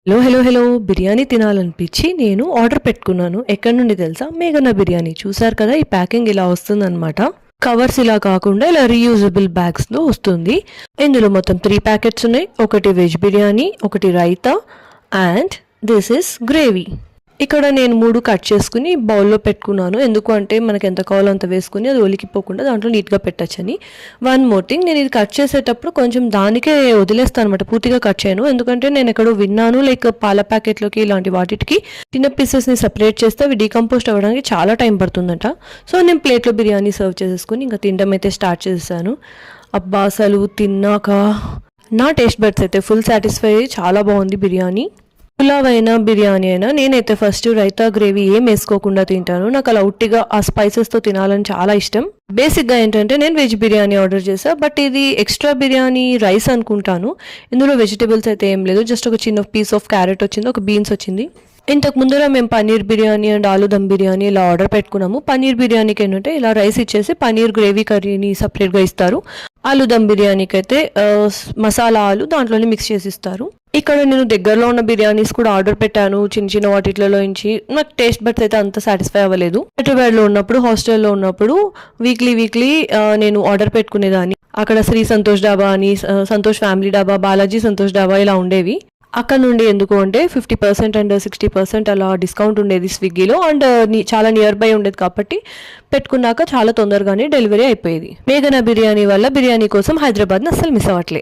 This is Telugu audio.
హలో హలో హలో బిర్యానీ తినాలనిపించి నేను ఆర్డర్ పెట్టుకున్నాను. ఎక్కడి నుండి తెలుసా? మేఘన బిర్యానీ. చూసారు కదా, ఈ ప్యాకింగ్ ఇలా వస్తుందన్నమాట. కవర్స్ ఇలా కాకుండా ఇలా రీయూజబుల్ బ్యాగ్స్లో వస్తుంది. ఇందులో మొత్తం 3 ప్యాకెట్స్ ఉన్నాయి. ఒకటి వెజ్ బిర్యానీ, ఒకటి raita and this is gravy. ఇక్కడ నేను 3 కట్ చేసుకుని బౌల్లో పెట్టుకున్నాను. ఎందుకు అంటే మనకి ఎంత కావాలో అంత వేసుకుని అది ఒలికిపోకుండా దాంట్లో నీట్గా పెట్టచ్చని. వన్ మోర్ థింగ్, నేను ఇది కట్ చేసేటప్పుడు కొంచెం దానికే వదిలేస్తాను అనమాట, పూర్తిగా కట్ చేయను. ఎందుకంటే నేను ఎక్కడో విన్నాను, లైక్ పాల ప్యాకెట్లోకి ఇలాంటి వాటికి చిన్న పీసెస్ని సపరేట్ చేస్తే అవి డీకంపోస్ట్ అవ్వడానికి చాలా టైం పడుతుందంట. సో నేను ప్లేట్లో బిర్యానీ సర్వ్ చేసేసుకుని ఇంకా తినడం అయితే స్టార్ట్ చేసేసాను. అబ్బా అసలు తిన్నాక నా టేస్ట్ బడ్స్ అయితే ఫుల్ సాటిస్ఫై అయ్యి చాలా బాగుంది బిర్యానీ. పులావ్ అయినా బిర్యానీ అయినా నేనైతే ఫస్ట్ రైతా గ్రేవీ ఏం వేసుకోకుండా తింటాను. నాకు అలా ఉట్టిగా ఆ స్పైసెస్తో తినాలని చాలా ఇష్టం. బేసిక్గా ఏంటంటే నేను వెజ్ బిర్యానీ ఆర్డర్ చేశాను, బట్ ఇది ఎక్స్ట్రా బిర్యానీ రైస్ అనుకుంటాను. ఇందులో వెజిటేబుల్స్ అయితే ఏం లేదు, జస్ట్ ఒక చిన్న పీస్ ఆఫ్ క్యారెట్ వచ్చింది, ఒక బీన్స్ వచ్చింది. ఇంతకు ముందర మేము పన్నీర్ బిర్యానీ అండ్ ఆలు దమ్ బిర్యానీ ఇలా ఆర్డర్ పెట్టుకున్నాము. పన్నీర్ బిర్యానీకి ఏంటంటే ఇలా రైస్ ఇచ్చేసి పన్నీర్ గ్రేవీ కర్రీని సపరేట్గా ఇస్తారు. ఆలు దమ్ బిర్యానీకి అయితే మసాలా ఆలు దాంట్లోనే మిక్స్ చేసి ఇస్తారు. ఇక్కడ నేను దగ్గరలో ఉన్న బిర్యానీస్ కూడా ఆర్డర్ పెట్టాను, చిన్న చిన్న వాటిలో నుంచి. నాకు టేస్ట్ బడ్స్ అయితే అంత సాటిస్ఫై అవ్వలేదు. హైదరాబాద్లో ఉన్నప్పుడు, హాస్టల్లో ఉన్నప్పుడు వీక్లీ నేను ఆర్డర్ పెట్టుకునేదాన్ని. అక్కడ శ్రీ సంతోష్ డాబా అని, సంతోష్ ఫ్యామిలీ డాబా, బాలాజీ సంతోష్ డాబా ఇలా ఉండేవి. అక్కడ నుండి ఎందుకు అంటే 50% అండ్ 60% అలా డిస్కౌంట్ ఉండేది స్విగ్గీలో. అండ్ చాలా నియర్ బై ఉండేది కాబట్టి పెట్టుకున్నాక చాలా తొందరగానే డెలివరీ అయిపోయేది. మేఘన బిర్యానీ వల్ల బిర్యానీ కోసం హైదరాబాద్ని అస్సలు మిస్ అవ్వట్లేదు.